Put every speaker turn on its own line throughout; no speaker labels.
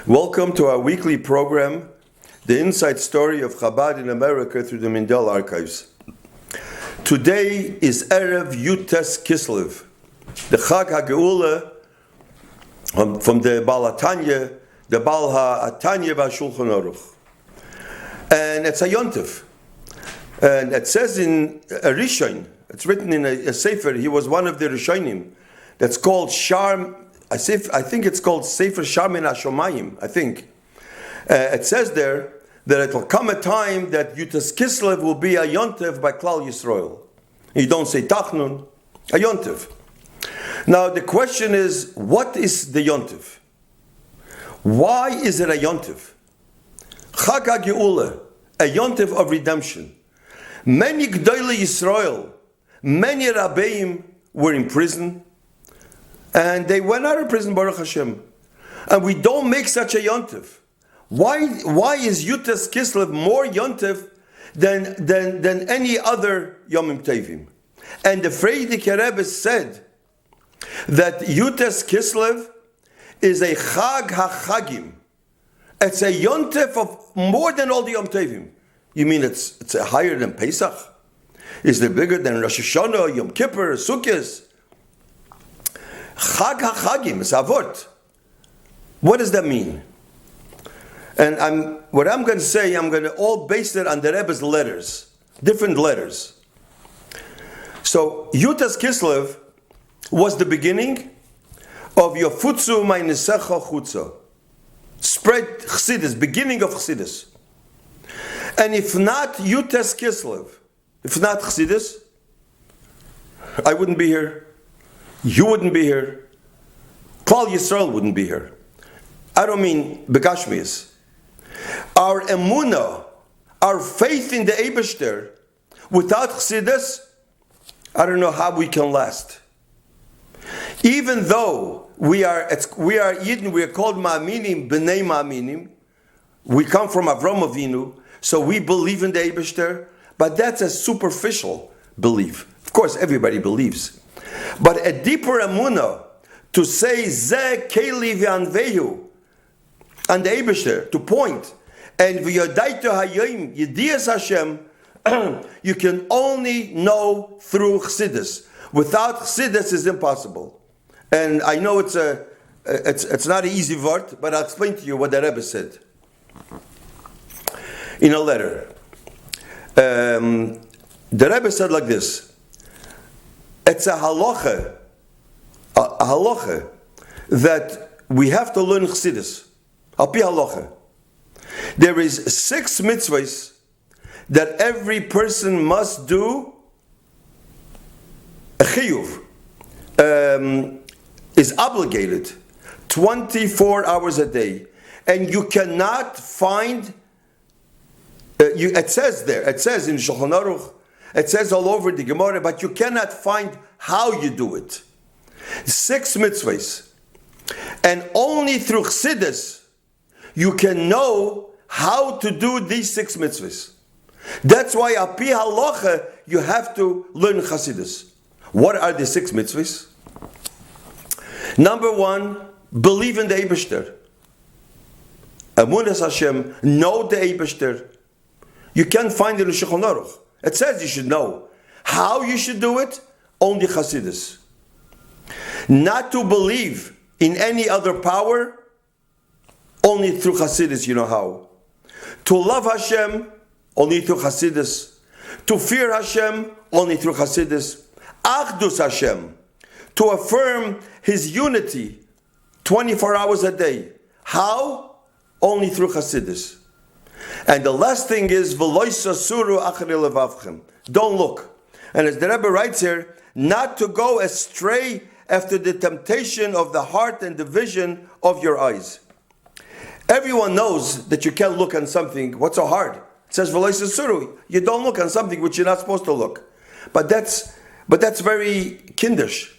Welcome to our weekly program, The Inside Story of Chabad in America through the Mindel Archives. Today is Erev Yutes Kislev, the Chag HaGeula from the Baal HaTanya, the Baal HaTanya VaShulchan Aruch. And it's a Yontif. And it says in a Rishon, it's written in a Sefer, he was one of the Rishonim, that's called Sharm, I think it's called Sefer Sharmin HaShomayim, I think. It says there that it will come a time that Yutes Kislev will be a Yontif by Klal Yisrael. You don't say Tachnun, a Yontif. Now the question is, what is the Yontif? Why is it a Yontif? Chag HaGeula, a Yontif of redemption. Many G'dolei Yisrael, many Rabbeim were in prison, and they went out of prison, Baruch Hashem. And we don't make such a Yontif. Why is Yutes Kislev more Yontif than any other Yomim Tovim? And the Frierdiker Rebbe said that Yutes Kislev is a Chag HaChagim. It's a Yontif of more than all the Yom Tovim. You mean it's higher than Pesach? Is it bigger than Rosh Hashanah, Yom Kippur, Sukkot? Chag HaChagim, it's Avot. What does that mean? And what I'm going to say, I'm going to all base it on the Rebbe's letters, different letters. So Yutes Kislev was the beginning of Yofutzu Ma'inisecha Chutza. Spread Chassidus, beginning of Chassidus. And if not Yutes Kislev, if not Chassidus, I wouldn't be here. You wouldn't be here. Klal Yisrael wouldn't be here. I don't mean Begashmias. Our emunah, our faith in the Eibishter, without Chassidus, I don't know how we can last. Even though we are Yidden, we are called Ma'aminim, B'nei Ma'aminim. We come from Avram Avinu, so we believe in the Eibishter, but that's a superficial belief. Of course, everybody believes. But a deeper emunah, to say Zeh Keli V'Anvehu, and the Eibishter, to point, and V'Yodaito Hayoim Yedias Hashem, you can only know through Chassidus. Without Chassidus is impossible. And I know it's not an easy word, but I'll explain to you what the Rebbe said in a letter. The Rebbe said like this: it's a halacha that we have to learn Chassidus. Al pi halacha. There is 6 mitzvahs that every person must do. A chiyuv is obligated 24 hours a day, and you cannot find. It says there. It says in Shulchan Aruch. It says all over the Gemara, but you cannot find how you do it. 6 mitzvahs, and only through Chassidus you can know how to do these 6 mitzvahs. That's why al pi halacha you have to learn Chassidus. What are the 6 mitzvahs? Number 1, believe in the Eibishter. Amunas Hashem, know the Eibishter. You can't find it in Shulchan Aruch. It says you should know. How you should do it? Only Chassidus. Not to believe in any other power, only through Chassidus you know how. To love Hashem, only through Chassidus. To fear Hashem, only through Chassidus. Achdus Hashem, to affirm His unity 24 hours a day. How? Only through Chassidus. And the last thing is, V'lo yisasuru acharei levavchem. Don't look. And as the Rebbe writes here, not to go astray after the temptation of the heart and the vision of your eyes. Everyone knows that you can't look on something. What's so hard? It says, V'lo yisasuru. You don't look on something which you're not supposed to look. But that's very kindish.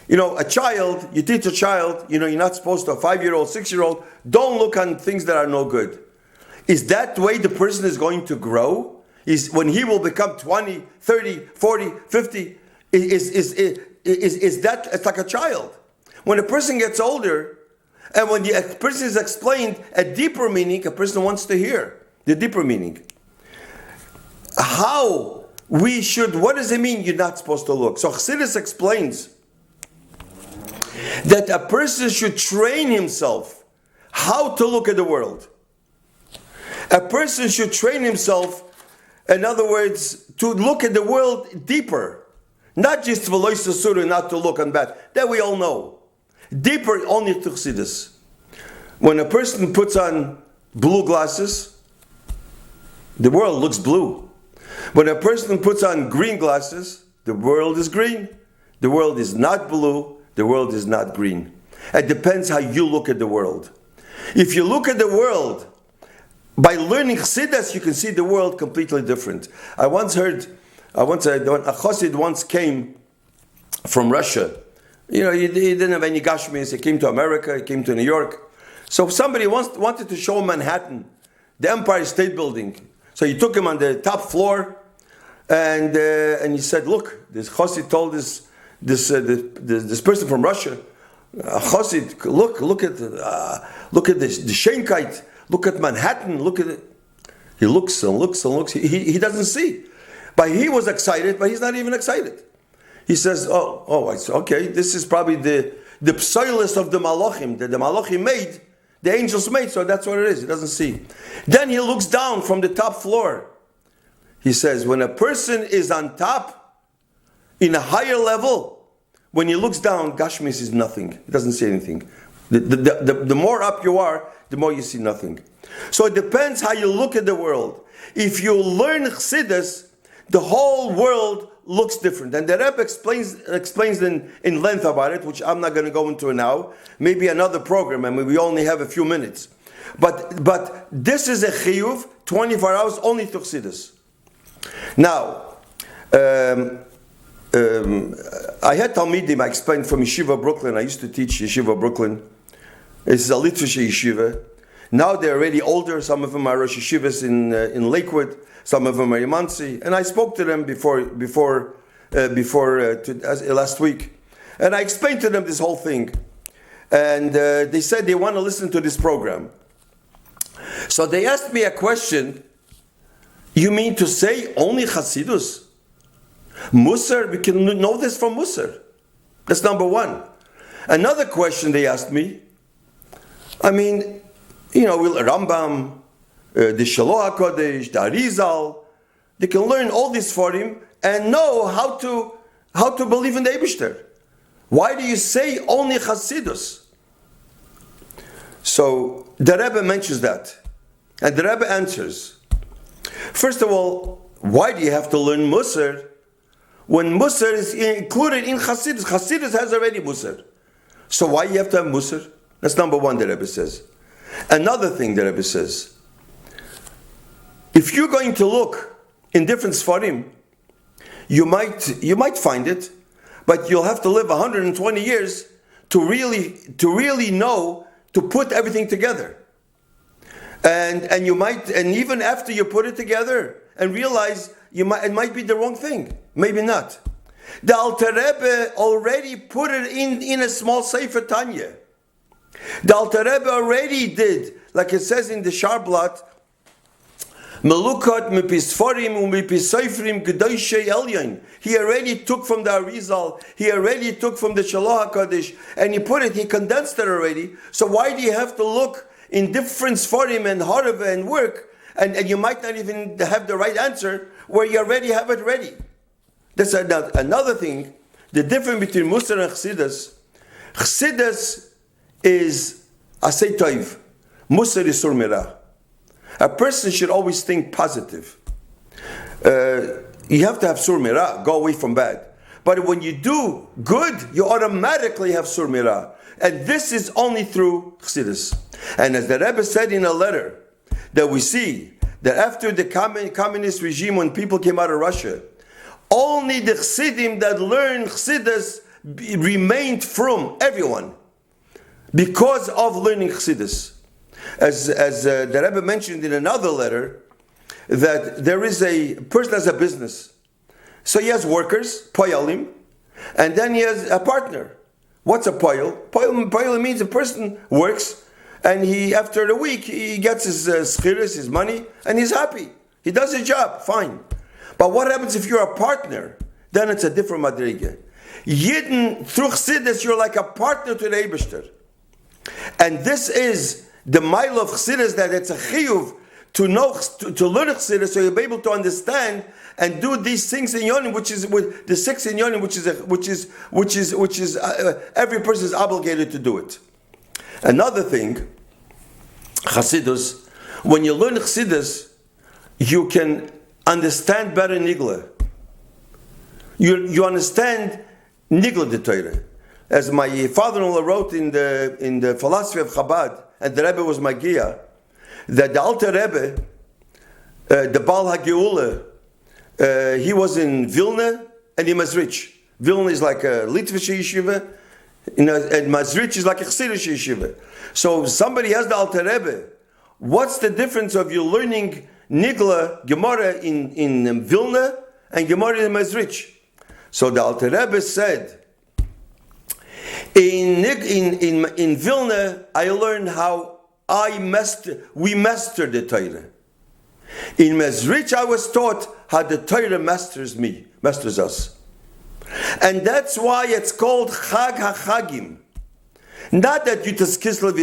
You know, a child, you teach a child, you're not supposed to, a 5-year-old, 6-year-old, don't look on things that are no good. Is that the way the person is going to grow? Is when he will become 20, 30, 40, 50, is that, it's like a child. When a person gets older, And when the person is explained a deeper meaning, a person wants to hear the deeper meaning. What does it mean you're not supposed to look? So Chassidus explains that a person should train himself how to look at the world. A person should train himself, in other words, to look at the world deeper. Not just v'lo yisasuru, not to look on bad. That we all know. Deeper only to Chassidus. When a person puts on blue glasses, the world looks blue. When a person puts on green glasses, the world is green. The world is not blue. The world is not green. It depends how you look at the world. If you look at the world, by learning Chassidus, you can see the world completely different. A Chassid once came from Russia. He didn't have any Gashmis. He came to America. He came to New York. So somebody wanted to show him Manhattan, the Empire State Building. So he took him on the top floor, and he said, "Look, this Chassid told this person from Russia, Chassid, look at this, the Schenkheit, look at Manhattan, look at it." He looks and looks and looks. He doesn't see, but he was excited, but he's not even excited. He says, okay, this is probably the psoilus of the Malachim that the Malachim made, the angels made, so that's what it is. He doesn't see. Then he looks down from the top floor. He says, when a person is on top, in a higher level, when he looks down, Gashmis is nothing. He doesn't see anything. The more up you are, the more you see nothing. So it depends how you look at the world. If you learn Chassidus, the whole world looks different. And the Rebbe explains in length about it, which I'm not going to go into now. Maybe another program, and we only have a few minutes. But this is a chiyuv, 24 hours, only to Chassidus. Now, I had Talmidim, I explained, from Yeshiva Brooklyn. I used to teach Yeshiva Brooklyn. It's a Litvische Yeshiva. Now they're already older. Some of them are Rosh Yeshivas in Lakewood. Some of them are in Monsey. And I spoke to them before last week. And I explained to them this whole thing. And they said they want to listen to this program. So they asked me a question. You mean to say only Chassidus? Musar, we can know this from Musar. That's number one. Another question they asked me, will Rambam, the Shaloh HaKodesh, the Arizal, they can learn all this for him and know how to believe in the Eibishter. Why do you say only Chassidus? So the Rebbe mentions that. And the Rebbe answers. First of all, why do you have to learn Musar when Musar is included in Chassidus? Chassidus has already Musar. So why you have to have Musar? That's number one, the Rebbe says. Another thing the Rebbe says, if you're going to look in different Sfarim, you might find it, but you'll have to live 120 years to really know, to put everything together. And even after you put it together and realize it might be the wrong thing, maybe not. The Alter Rebbe already put it in a small Sefer Tanya. The Alter Rebbe already did, like it says in the Sharblat, Melukot mipisforim umipisayfrim gedoshei elyon. He already took from the Arizal, he already took from the Shaloh HaKodesh, and he condensed it already. So why do you have to look in different Sfarim and Harava and work, and you might not even have the right answer where you already have it ready? That's another thing. The difference between Musar and Chassidus. Chassidus is Asay Toiv. Musar is Sur Mirah. A person should always think positive. You have to have Sur Mirah, go away from bad. But when you do good, you automatically have Sur Mirah. And this is only through Chassidus. And as the Rebbe said in a letter, that we see that after the communist regime, when people came out of Russia, only the Chassidim that learned Chassidus remained from everyone because of learning Chassidus. As the Rebbe mentioned in another letter, that there is a person has a business. So he has workers, poyalim, and then he has a partner What's a poil? Poil means a person works, and after a week he gets his schiris, his money, and he's happy. He does his job, fine. But what happens if you're a partner? Then it's a different madriga. Yidden, through chassidus, you're like a partner to the Eibishter. And this is the mile of chassidus, that it's a chiyuv to know, to learn chassidus, so you'll be able to understand and do these things in yonim, which is with the 6 in yonim, which is every person is obligated to do it. Another thing, chassidus, when you learn chassidus, you can understand better nigla. You understand nigla the Torah. As my father-in-law wrote in the philosophy of Chabad, and the Rebbe was Magia, that the Alter Rebbe, the Baal HaGeula, he was in Vilna and in Mazrich. Vilna is like a Litvish yeshiva, and Mazrich is like a Chassidish yeshiva. So somebody asked the Alter Rebbe, what's the difference of you learning Nigla Gemara in Vilna and Gemara in Mazrich? So the Alter Rebbe said, in Vilna, I learned how we master the Torah. In Mazrich, I was taught how the Torah masters us. And that's why it's called Chag HaChagim. Not that Yutas Kislev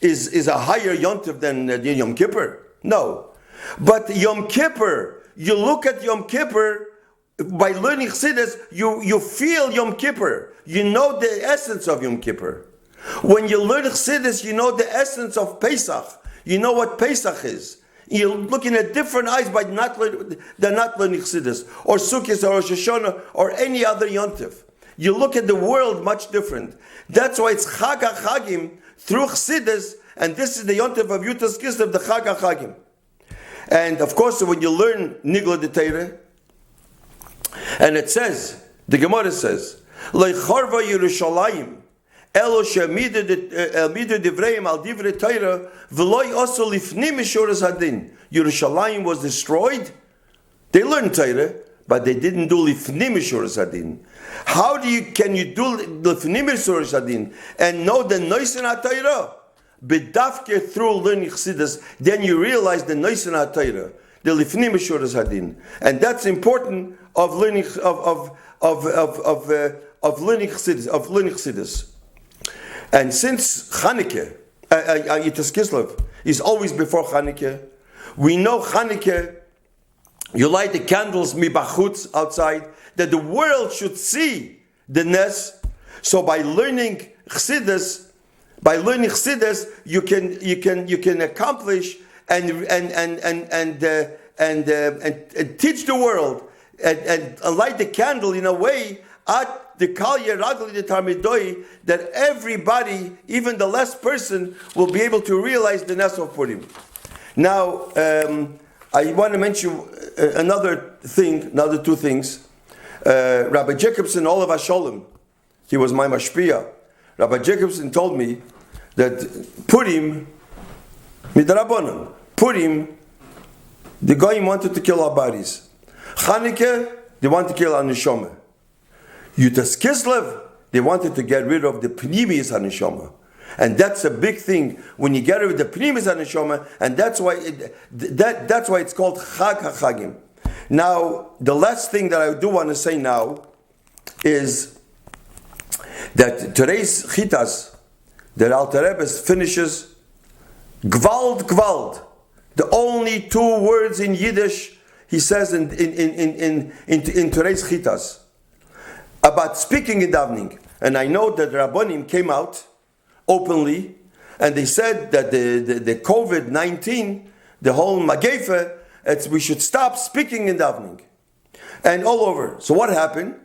is a higher yontif than Yom Kippur. No. But Yom Kippur, you look at Yom Kippur, by learning Chassidus, you feel Yom Kippur. You know the essence of Yom Kippur. When you learn Chassidus, you know the essence of Pesach. You know what Pesach is. You're looking at different eyes by not learning Chassidus, or Sukkot, or Rosh Hashanah, or any other yontif. You look at the world much different. That's why it's Chag HaChagim through Chassidus, and this is the yontif of Yutas Kislev, the Chag HaChagim. And of course, when you learn Nigla de Torah, and it says, the Gemara says, Leicharva Yerushalayim, Elo she'amidu divreim al divrei Torah, v'loi oso lifnim mishuras hadin. Yerushalayim was destroyed. They learned Torah, but they didn't do lifnim mishuras hadin. How can you do lifnim mishuras hadin and know the noisen HaTorah? Bedafke through learning Chassidus, then you realize the noisen HaTorah, the lifnim mishuras hadin, and that's important of learning of learning Chassidus. And since Chanukah, Yutas Kislev is always before Chanukah, we know Chanukah, you light the candles mibachutz outside, that the world should see the Nes. So by learning Chassidus, you can accomplish and teach the world and light the candle in a way at the kalya ragli the tarmidoi, that everybody, even the last person, will be able to realize the Nes of Purim. Now, I want to mention another two things. Rabbi Jacobson, all of Hasholem, he was my mashpia. Rabbi Jacobson told me that Purim, midrabanan, Purim, the Goyim wanted to kill our bodies. Chanukah, they wanted to kill our neshama. Yutas Kislev, they wanted to get rid of the pnimis haneshama, and that's a big thing when you get rid of the pnimis haneshama, and that's why it's called Chag HaChagim. Now, the last thing that I do want to say now is that today's chitas, that Alter Rebbe finishes Gvald. The only 2 words in Yiddish he says in today's chitas about speaking in davening. And I know that Rabbanim came out openly and they said that the COVID-19, the whole Magefa, we should stop speaking in davening. And all over. So what happened?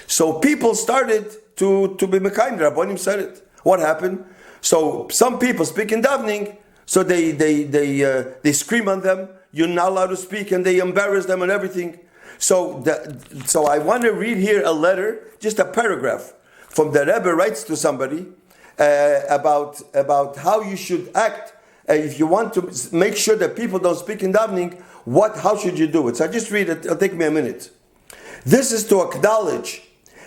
So people started to be Mekayim. Rabbanim said it. What happened? So some people speak in davening, so they scream on them, you're not allowed to speak, and they embarrass them and everything. So I want to read here a letter, just a paragraph, from the Rebbe writes to somebody about how you should act if you want to make sure that people don't speak in davening. How should you do it? So I just read it. It'll take me a minute. This is to acknowledge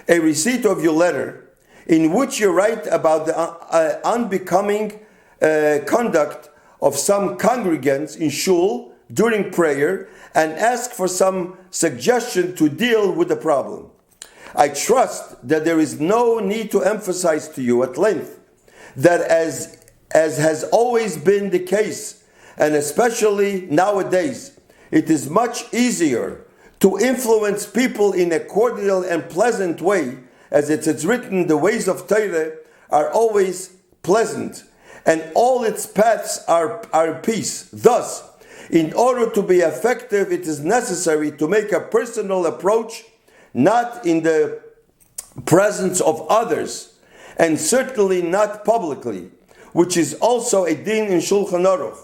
a receipt of your letter in which you write about the unbecoming conduct of some congregants in shul during prayer and ask for some suggestion to deal with the problem. I trust that there is no need to emphasize to you at length that as has always been the case, and especially nowadays, it is much easier to influence people in a cordial and pleasant way, as it is written, the ways of Torah are always pleasant, and all its paths are peace. Thus, in order to be effective, it is necessary to make a personal approach, not in the presence of others, and certainly not publicly, which is also a din in Shulchan Aruch.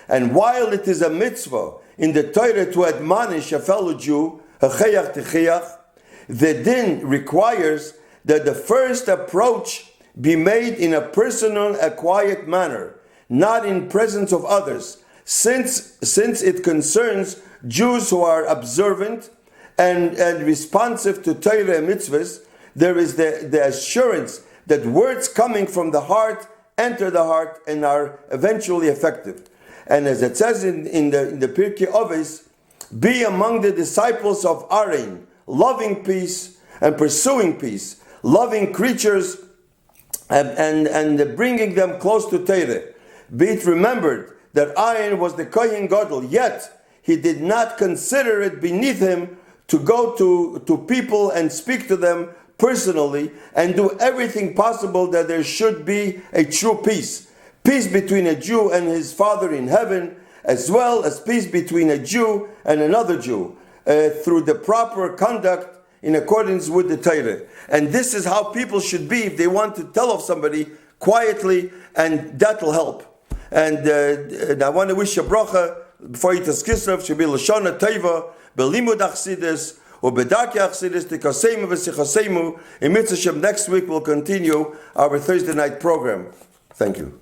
And while it is a mitzvah in the Torah to admonish a fellow Jew, the din requires that the first approach be made in a personal, a quiet manner, not in presence of others, since it concerns Jews who are observant and responsive to Torah and mitzvahs. There is the assurance that words coming from the heart enter the heart and are eventually effective. And as it says in the Pirkei Avos, be among the disciples of Aaron, loving peace and pursuing peace, loving creatures and bringing them close to Torah. Be it remembered that Aaron was the Kohen Gadol, yet he did not consider it beneath him to go to people and speak to them personally and do everything possible that there should be a true peace. Peace between a Jew and his Father in heaven, as well as peace between a Jew and another Jew, through the proper conduct in accordance with the Torah. And this is how people should be if they want to tell of somebody quietly, and that will help. And I want to wish a bracha before Yitas Kislev, should be Lashana Teiva, Belimud Achsidis, or Bedaki Achsidis, Tikaseimu V'Sichaseimu. In Mitzvah next week we'll continue our Thursday night program. Thank you.